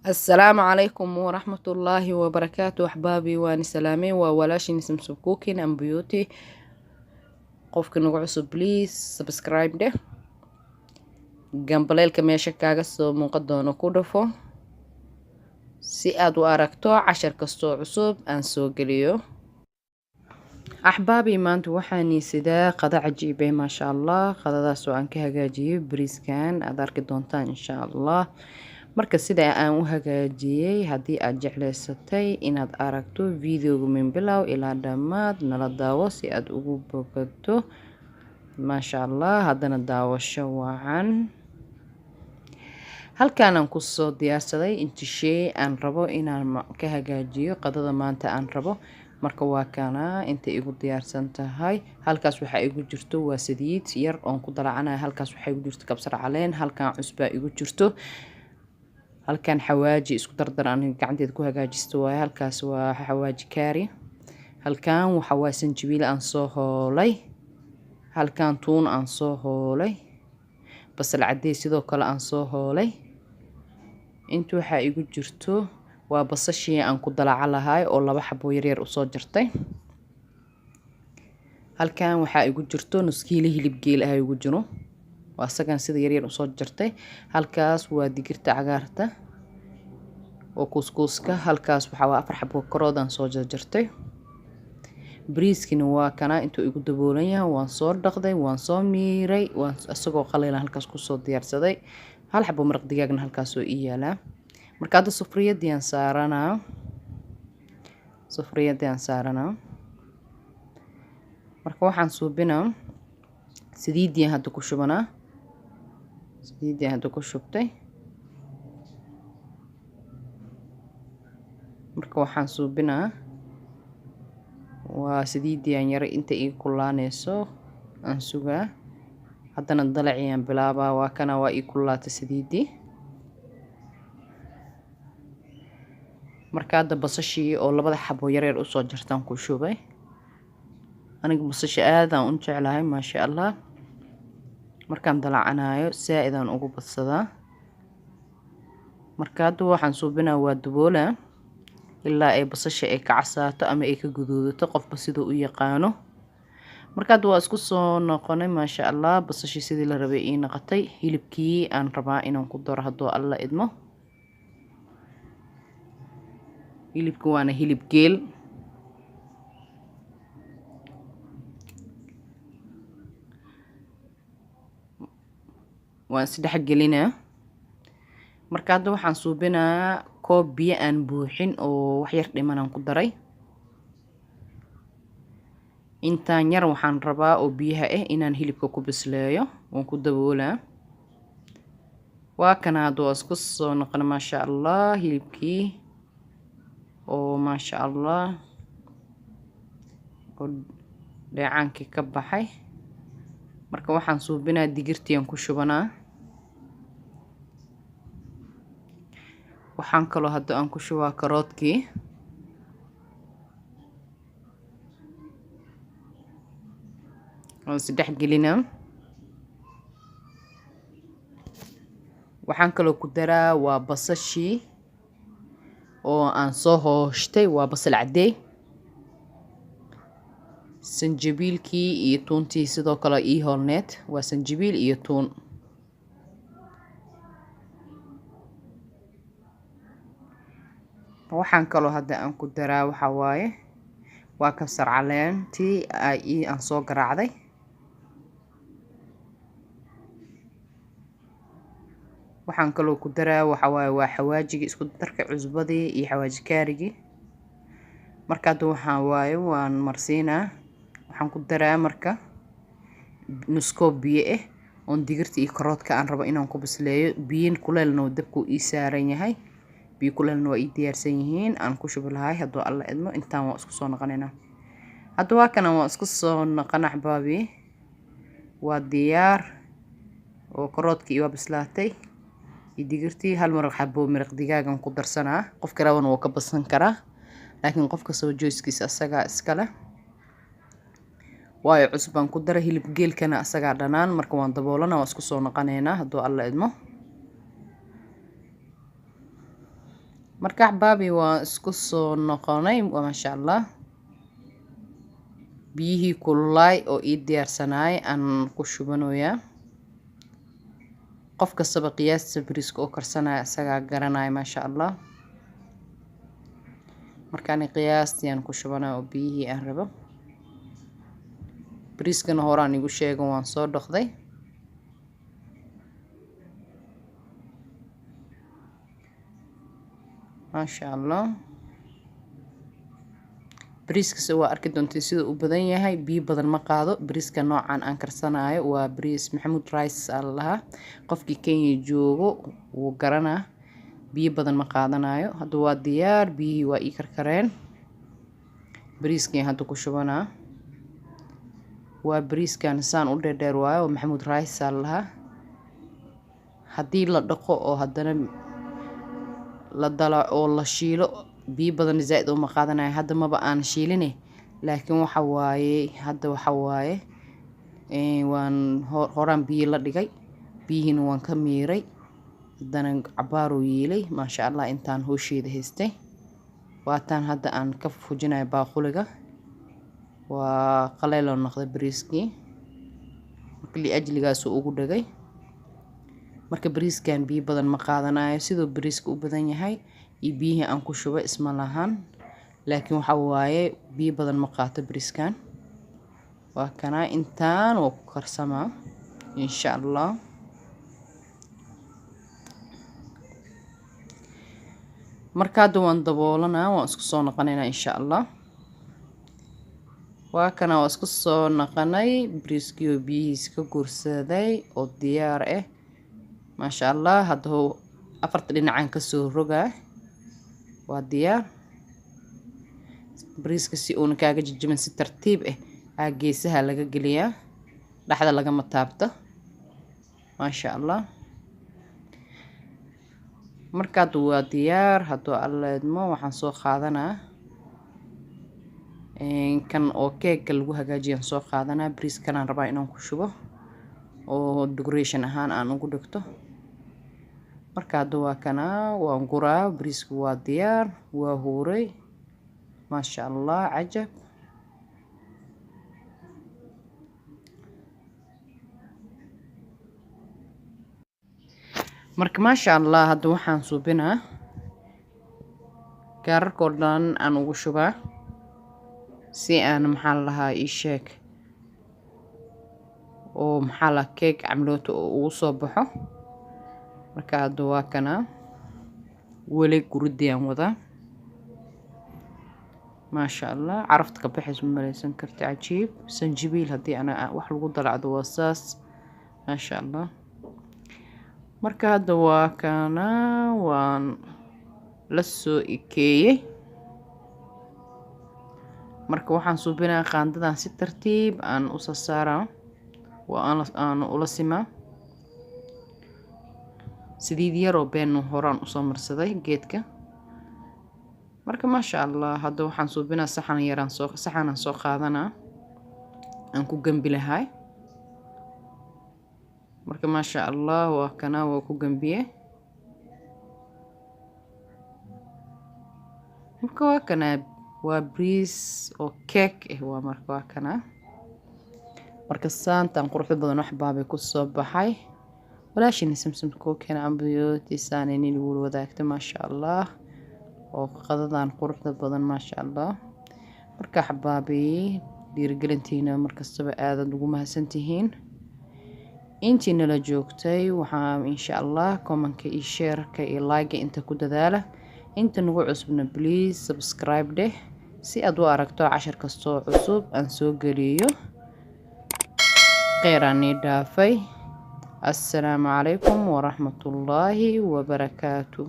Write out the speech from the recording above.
السلام عليكم ورحمة الله وبركاته أحبابي وأنا سلامي وولاشي نسم سبكوكين أم بيوتي qofka nagu cusub please subscribe dheh gambaleelka meesha kaaga soo muuqan doono ku dhufo si aad u aragto cashar kastoo cusub aan soo geliyo axbaabi maanta waxaani sidaa qada cajiibe maasha allah qadadaas oo aan ka hagaajiyay bariiskan aad arki doontaan insha allah marka sida aan u hagaajiyay haddii aad jecleysatay inaad aragto videoga min bilow ilaa dhammaad nala daawo si aad ugu bogato maasha allah haddana daawasho wacan halkaan aan kusoo diyaarsaday inta shay aan rabo inaan ka hagaajiyo qadada maanta aan rabo marka waa kana inta igu diyaarsan tahay halkaas waxa igu jirto waa saliid yar oo ku dalacanahay halkaas waxa igu jirto kabsar caleen halkaan cusba igu jirto halkan xawaaji isku dardar aan gacanteed ku hagaajisto waa halkaas waa xawaaji kaari halkan waxa waa sanjabiil aan soo hoolay halkan tuun aan soo hoolay basal cadeys sidoo kale aan soo hoolay inta waxa igu jirto waa basashii aan ku dalaca lahaay oo laba xabo yar yar u soo jartay halkan waxa igu jirto nus kiilo hilib geel ah igu jiro waa sagan sida yar yar u soo jartay halkaas waa digirta cagaarta oo kuskuuska halkaas waxa waa 4 xabo karood aan soo jartay bariiskina waa kana intuu igu daboolan yahay waan soo dhaqday waan soo miiray waan asagoo qaleelan halkaas ku soo diyaarsaday hal xabo maraq digaagna halkaas oo ii yaala marka hadda sufriyadii aan saaranaa marka waxaan suubinaa saliidii hadda ku shubanaa saliidii hadda ku shubtay marka waxaan suubinaa waa saliidii aan yara inta ii kulaanayso aan sugaa haddana dalacii aan bilaabaa waa kana waa ii kulaatay saliidii marka hadda basashii oo labada xabo yar yar u soo jartaan ku shubay aniga basasha aad aan u jeclahay maasha allah markaan dalacanayo saaidaan ugu badsadaa marka hadda waxaan suubinaa waa daboola ilaa ay basasha ay ka casaato ama ay ka guduudato qofba sidoo u yaqaano marka hadda waa isku soo noqonay maasha allah basashii sidii la rabay ii noqotay hilibkii aan rabaa inaan ku daro hadduu alla idmo hilibku waana hilib geel waan saddex gelinaa marka hadda waxaan suubinaa koob biyo aan buuxin oo wax yar dhiman aan ku daray intaan yar waxaan rabaa oo biyaha ah inaan hilibka ku bisleeyo waan ku daboolaa waa kana hadda waa isku soo noqon maasha allah hilibkii oo maasha allah oo dheecaankii ka baxay marka waxaan suubinaa digirtii aan ku shubanaa waxaan kaloo hadda aan ku shubaa karoodkii oo saddex gelinaa waxaan kaloo ku daraa waa basashii oo aan soo hooshtay waa basal cadeey sanjabiilkii iyo tuuntii sidoo kale ii hoolneed waa sanjabiil iyo tuun waxaan kaloo hadda aan ku daraa waxa waaye waa kabsar caleentii aan soo garaacday waxaan kaloo ku daraa waxa waaye waa xawaajigi isku darka cusbadii iyo xawaaji kaarigi marka hadda waxaa waaye waan marsiinaa waxaan ku daraa marka nus koob biyo ah oon digirta iyo karoodka aan rabo inaan ku bisleeyo biyin kuleelna dabku ii saaran yahay biyo kuleelna waa ii diyaarsan yihiin aan ku shubi lahay hadduu alla idmo intaan waa isku soo noqonaynaa hadda waa kana waa isku soo noqon axbaabi waa diyaar oo karoodkii waa bislaatay iyo digirtii hal maraq xabo maraq digaagan ku darsanaa qofka rabana wuu ka badsan karaa laakiin qofka soo jooskiisa asagaa iskale waayo cusbaan ku dara hilib geelkana asagaa dhanaan marka waan daboolana waa isku soo noqonaynaa hadduu alla idmo marka axbaabi waan isku soo noqonay maasha allah biyihii kululaay oo ii diyaarsanaay aan ku shubanayaa qof kastaba qiyaasta bariiska oo karsanaya isagaa garanaya maasha allah markaan qiyaastii aan ku shubanaa oo biyihii aan rabo bariiskana horaan igu sheego waan soo dhaqday maasha allah bariiskasi waa arki doontiin sida uu badan yahay biyo badan ma qaado bariiska noocan aan karsanayo waa bariis maxamuud rice lahaa qofkii Kenya joogo wuu garanaa biyo badan ma qaadanayo hadda waa diyaar biyihii waa ii karkareen bariiskii hadda ku shubanaa waa bariiskan saan u dheer waayo maxamuud rice lahaa haddii la dhaqo oo haddana la dalaco oo la shiilo biyo badan zaid uma qaadanayo hadda maba aan shiiline laakiin waxa waaye hadda waxa waaye waan horaan biyo la dhigay biyihiina waan ka miiray haddana cabaaro yeelay maasha allah intaan hoosheeda haystay waataan hadda aan ka fujinayo baaquliga waa qaleel oo noqday bariiskii markii ajligaas ugu dhagay marka bariiskan biyo badan ma qaadanayo sidoo bariiska u badan yahay iyo biyihii aan ku shubay isma lahan laakiin waxa waaye biyo badan ma qaato bariiskan waa kana intaan oo ku karsamaa insha allah marka hadda waan daboolanaa waan isku soo noqonaynaa insha allah waa kana waan isku soo noqonay bariiskii oo biyihiisa ka guursaday oo diyaar ah maasha allah hadda afarta dhinacaan ka soo rogaa waa diyaar bariiska si uuna kaaga jajabin si tartiib ah geesaha laga geliyaa dhaxda lagama taabto maasha allah markaad waa diyaar hadduu alleedmo waxaan soo qaadanaa kan oo keegka lagu hagaajiyaan soo qaadanaa bariiskanaan rabaa inaan ku shubo oo decoration ahaan aan ugu dhigto marka hadda waa kana waan guraa bariisku waa diyaar waa huuray maasha allah cajab marka maasha allah hadda waxaan suubinaa gaararkoo dhan aan ugu shubaa si aan maxaa lahaa ii sheeg oo maxaa la keeg camlooto oo ugu soo baxo marka hadda waa kana weli guridiyaan wadaa maasha allah carafta ka baxayso malaysan karta cajiib sanjibiil haddii ana wax lagu dalacdo waa saas maasha allah marka hadda waa kana waan la soo ekeeyey marka waxaan suubinaa qaandadan si tartiib aan u saaraa aan ula simaa saliid yar oo been horaan u soo marsaday geedka marka maasha allah hadda waxaan suubinaa saxan soo qaadanaa aan ku gambi lahay marka maasha allah waa kana waa ku gambiye marka waa kana waa bariis oo keek waa marka waa kana marka saantan quruxda badan wax baabay ku soo baxay walaashina samsam kookena ambiyotiisaan inay wada wadaagto maasha allah oo qadadan quruxda badan maasha allah marka xabaabi dhiirigelintiina markastaba aad ugu mahadsantihiin intii nala joogtay waxaan insha allah comment-ka iyo share-ka iyo like inta ku dadaala inta nagu cusubna please subscribe deh si aad u aragto cashar kastoo cusub aan soo geliyo qeyrani dhaafay السلام عليكم ورحمة الله وبركاته.